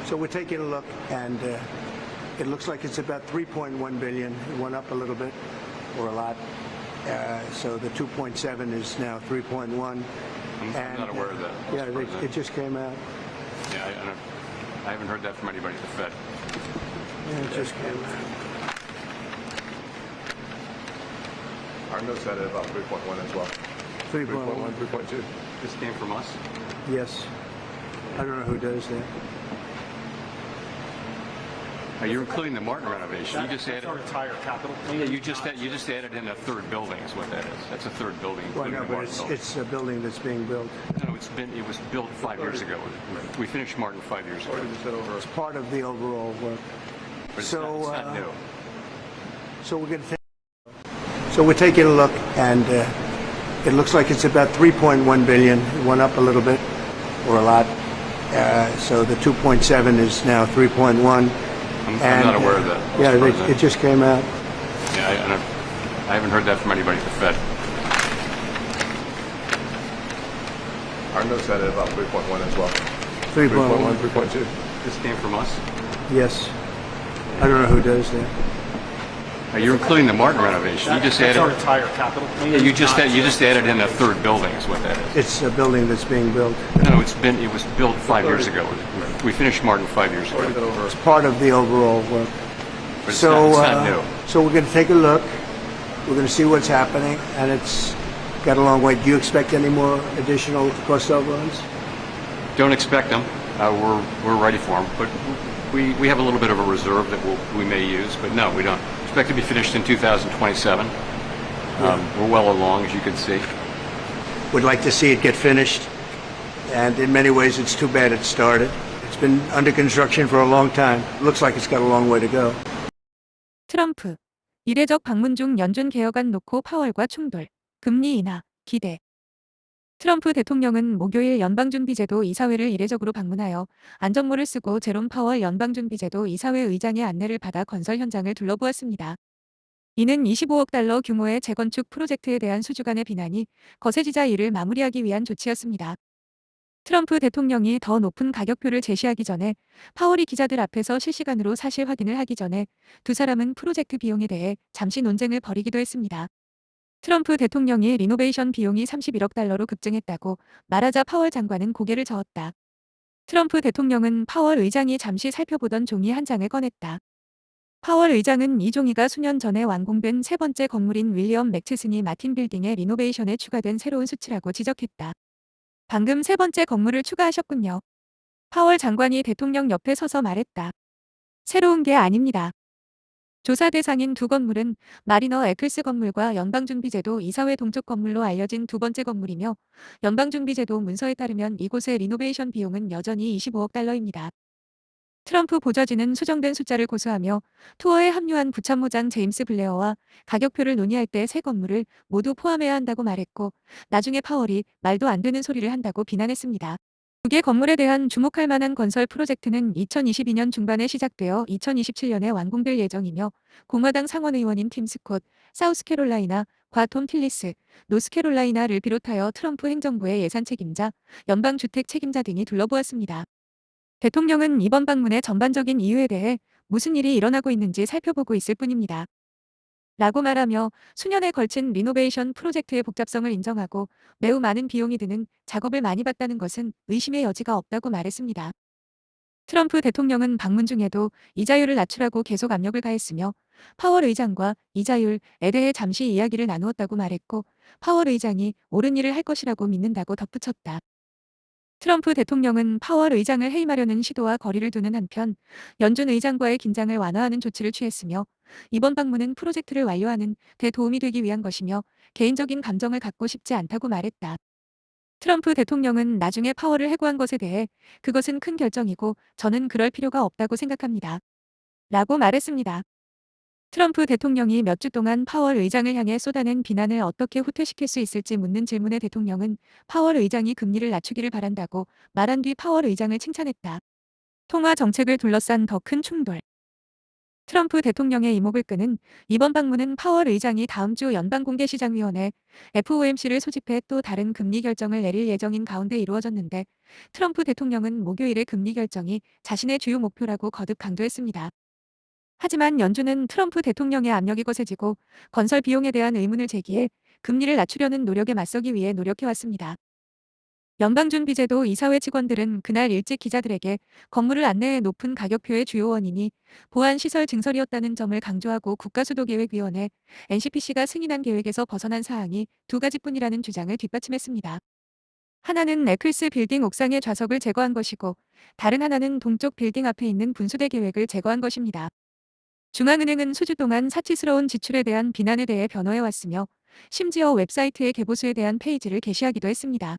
So we're taking a look, and it looks like it's about 3.1 billion. It went up a little bit, or a lot. So the 2.7 is now 3.1. I'm not aware of that. Yeah, it just came out. Yeah, I haven't heard that from anybody at the Fed. Yeah, it just came out. Our notes had it about 3.1 as well. 3.1. 3.2. This came from us? Yes. I don't know who does that. You're including the Martin renovation. You just added. Our entire capital. Yeah, you just added in a third building is what that is. That's a third building, Well, including no, the but Martin building. it's a building that's being built. No, it was built 5 years ago. We finished Martin 5 years ago. It's part of the overall work. But it's not new. So we're going to we're taking a look, and it looks like it's about 3.1 billion. It went up a little bit, or a lot. So the 2.7 is now 3.1. I'm not aware of that. Yeah, it just came out. Yeah, I haven't heard that from anybody at the Fed. Our notes had it about 3.1 as well. 3.1. 3.2. This came from us? Yes. I don't know who does that. You're including the Martin renovation. You just added. Our entire capital. Yeah, you just added in a third building is what that is. It's a building that's being built. No, it was built 5 years ago. We finished Martin 5 years ago. It's part of the overall work. But it's not new. So we're going to take a look. We're going to see what's happening, and it's got a long way. Do you expect any more additional cost overruns? Don't expect them. We're ready for them, but we have a little bit of a reserve that we may use. But no, we don't expect to be finished in 2027. We're well along, as you can see. Would like to see it get finished, and in many ways, it's too bad it started. It's been under construction for a long time. Looks like it's got a long way to go. 트럼프, 이례적 방문 중 연준 개혁안 놓고 파월과 충돌, 금리 인하, 기대. 트럼프 대통령은 목요일 연방준비제도 이사회를 이례적으로 방문하여 안전모를 쓰고 제롬 파월 연방준비제도 이사회 의장의 안내를 받아 건설 현장을 둘러보았습니다. 이는 25억 달러 규모의 재건축 프로젝트에 대한 수주 간의 비난이 거세지자 이를 마무리하기 위한 조치였습니다. 트럼프 대통령이 더 높은 가격표를 제시하기 전에 파월이 기자들 앞에서 실시간으로 사실 확인을 하기 전에 두 사람은 프로젝트 비용에 대해 잠시 논쟁을 벌이기도 했습니다. 트럼프 대통령이 리노베이션 비용이 31억 달러로 급증했다고 말하자 파월 장관은 고개를 저었다. 트럼프 대통령은 파월 의장이 잠시 살펴보던 종이 한 장을 꺼냈다. 파월 의장은 이 종이가 수년 전에 완공된 세 번째 건물인 윌리엄 맥체스니 마틴 빌딩의 리노베이션에 추가된 새로운 수치라고 지적했다. 방금 세 번째 건물을 추가하셨군요. 파월 장관이 대통령 옆에 서서 말했다. 새로운 게 아닙니다. 조사 대상인 두 건물은 마리너 에클스 건물과 연방준비제도 이사회 동쪽 건물로 알려진 두 번째 건물이며 연방준비제도 문서에 따르면 이곳의 리노베이션 비용은 여전히 25억 달러입니다. 트럼프 보좌진은 수정된 숫자를 고수하며 투어에 합류한 부참모장 제임스 블레어와 가격표를 논의할 때 세 건물을 모두 포함해야 한다고 말했고 나중에 파월이 말도 안 되는 소리를 한다고 비난했습니다. 두 개 건물에 대한 주목할 만한 건설 프로젝트는 2022년 중반에 시작되어 2027년에 완공될 예정이며 공화당 상원의원인 팀 스콧, 사우스캐롤라이나, 과 톰 틸리스, 노스캐롤라이나를 비롯하여 트럼프 행정부의 예산 책임자, 연방주택 책임자 등이 둘러보았습니다. 대통령은 이번 방문의 전반적인 이유에 대해 무슨 일이 일어나고 있는지 살펴보고 있을 뿐입니다. 라고 말하며 수년에 걸친 리노베이션 프로젝트의 복잡성을 인정하고 매우 많은 비용이 드는 작업을 많이 받다는 것은 의심의 여지가 없다고 말했습니다. 트럼프 대통령은 방문 중에도 이자율을 낮추라고 계속 압력을 가했으며 파월 의장과 이자율에 대해 잠시 이야기를 나누었다고 말했고 파월 의장이 옳은 일을 할 것이라고 믿는다고 덧붙였다. 트럼프 대통령은 파월 의장을 해임하려는 시도와 거리를 두는 한편 연준 의장과의 긴장을 완화하는 조치를 취했으며 이번 방문은 프로젝트를 완료하는 데 도움이 되기 위한 것이며 개인적인 감정을 갖고 싶지 않다고 말했다. 트럼프 대통령은 나중에 파월을 해고한 것에 대해 그것은 큰 결정이고 저는 그럴 필요가 없다고 생각합니다. 라고 말했습니다. 트럼프 대통령이 몇 주 동안 파월 의장을 향해 쏟아낸 비난을 어떻게 후퇴시킬 수 있을지 묻는 질문에 대통령은 파월 의장이 금리를 낮추기를 바란다고 말한 뒤 파월 의장을 칭찬했다. 통화 정책을 둘러싼 더 큰 충돌. 트럼프 대통령의 이목을 끄는 이번 방문은 파월 의장이 다음 주 연방공개시장위원회 FOMC를 소집해 또 다른 금리 결정을 내릴 예정인 가운데 이루어졌는데, 트럼프 대통령은 목요일의 금리 결정이 자신의 주요 목표라고 거듭 강조했습니다. 하지만 연준은 트럼프 대통령의 압력이 거세지고 건설 비용에 대한 의문을 제기해 금리를 낮추려는 노력에 맞서기 위해 노력해왔습니다. 연방준비제도 이사회 직원들은 그날 일찍 기자들에게 건물을 안내해 높은 가격표의 주요 원인이 보안시설 증설이었다는 점을 강조하고 국가수도계획위원회 NCPC가 승인한 계획에서 벗어난 사항이 두 가지뿐이라는 주장을 뒷받침했습니다. 하나는 에클스 빌딩 옥상의 좌석을 제거한 것이고, 다른 하나는 동쪽 빌딩 앞에 있는 분수대 계획을 제거한 것입니다. 중앙은행은 수주 동안 사치스러운 지출에 대한 비난에 대해 변호해왔으며, 심지어 웹사이트의 개보수에 대한 페이지를 게시하기도 했습니다.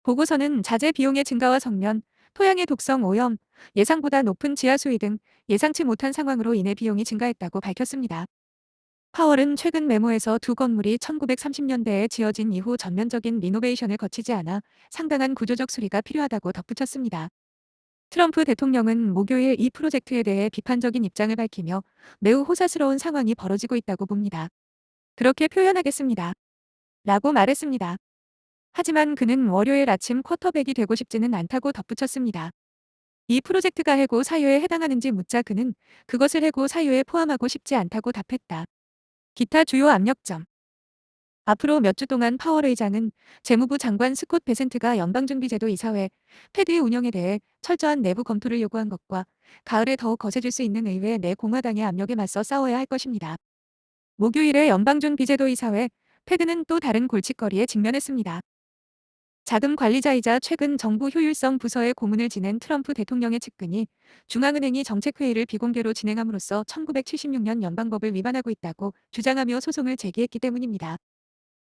보고서는 자재 비용의 증가와 성면, 토양의 독성 오염, 예상보다 높은 지하 수위 등 예상치 못한 상황으로 인해 비용이 증가했다고 밝혔습니다. 파월은 최근 메모에서 두 건물이 1930년대에 지어진 이후 전면적인 리노베이션을 거치지 않아 상당한 구조적 수리가 필요하다고 덧붙였습니다. 트럼프 대통령은 목요일 이 프로젝트에 대해 비판적인 입장을 밝히며 매우 호사스러운 상황이 벌어지고 있다고 봅니다. 그렇게 표현하겠습니다. 라고 말했습니다. 하지만 그는 월요일 아침 쿼터백이 되고 싶지는 않다고 덧붙였습니다. 이 프로젝트가 해고 사유에 해당하는지 묻자 그는 그것을 해고 사유에 포함하고 싶지 않다고 답했다. 기타 주요 압력점. 앞으로 몇 주 동안 파월 의장은 재무부 장관 스콧 베센트가 연방준비제도 이사회 패드의 운영에 대해 철저한 내부 검토를 요구한 것과 가을에 더욱 거세질 수 있는 의회 내 공화당의 압력에 맞서 싸워야 할 것입니다. 목요일에 연방준비제도 이사회 패드는 또 다른 골칫거리에 직면했습니다. 자금 관리자이자 최근 정부 효율성 부서의 고문을 지낸 트럼프 대통령의 측근이 중앙은행이 정책회의를 비공개로 진행함으로써 1976년 연방법을 위반하고 있다고 주장하며 소송을 제기했기 때문입니다.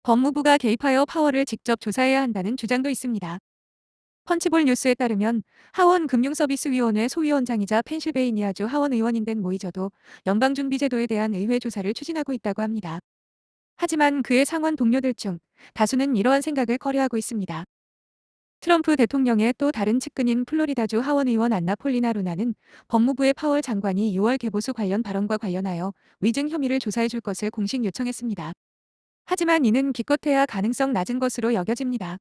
법무부가 개입하여 파월을 직접 조사해야 한다는 주장도 있습니다. 펀치볼 뉴스에 따르면 하원 금융서비스위원회 소위원장이자 펜실베이니아주 하원 의원인 된 모이저도 연방준비제도에 대한 의회 조사를 추진하고 있다고 합니다. 하지만 그의 상원 동료들 중 다수는 이러한 생각을 꺼려하고 있습니다. 트럼프 대통령의 또 다른 측근인 플로리다주 하원의원 안나 폴리나 루나는 법무부의 파월 장관이 6월 개보수 관련 발언과 관련하여 위증 혐의를 조사해 줄 것을 공식 요청했습니다. 하지만 이는 기껏해야 가능성 낮은 것으로 여겨집니다.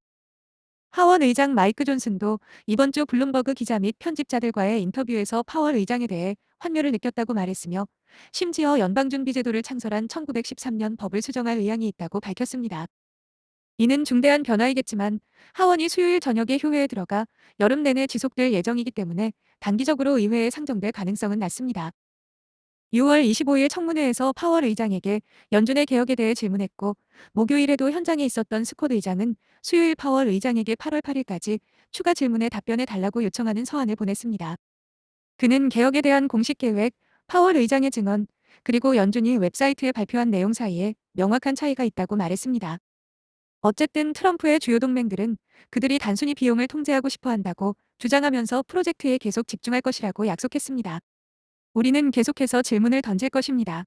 하원 의장 마이크 존슨도 이번 주 블룸버그 기자 및 편집자들과의 인터뷰에서 파월 의장에 대해 환멸을 느꼈다고 말했으며, 심지어 연방준비제도를 창설한 1913년 법을 수정할 의향이 있다고 밝혔습니다. 이는 중대한 변화이겠지만 하원이 수요일 저녁에 효회에 들어가 여름 내내 지속될 예정이기 때문에 단기적으로 의회에 상정될 가능성은 낮습니다. 6월 25일 청문회에서 파월 의장에게 연준의 개혁에 대해 질문했고, 목요일에도 현장에 있었던 스콧 의장은 수요일 파월 의장에게 8월 8일까지 추가 질문에 답변해 달라고 요청하는 서한을 보냈습니다. 그는 개혁에 대한 공식 계획, 파월 의장의 증언, 그리고 연준이 웹사이트에 발표한 내용 사이에 명확한 차이가 있다고 말했습니다. 어쨌든 트럼프의 주요 동맹들은 그들이 단순히 비용을 통제하고 싶어 한다고 주장하면서 프로젝트에 계속 집중할 것이라고 약속했습니다. 우리는 계속해서 질문을 던질 것입니다.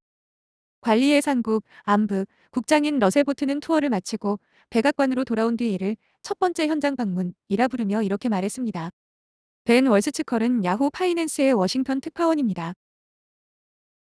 관리예산국, 안부, 국장인 러셀 보트는 투어를 마치고 백악관으로 돌아온 뒤 이를 첫 번째 현장 방문이라 부르며 이렇게 말했습니다. 벤 월스츠컬은 야후 파이낸스의 워싱턴 특파원입니다.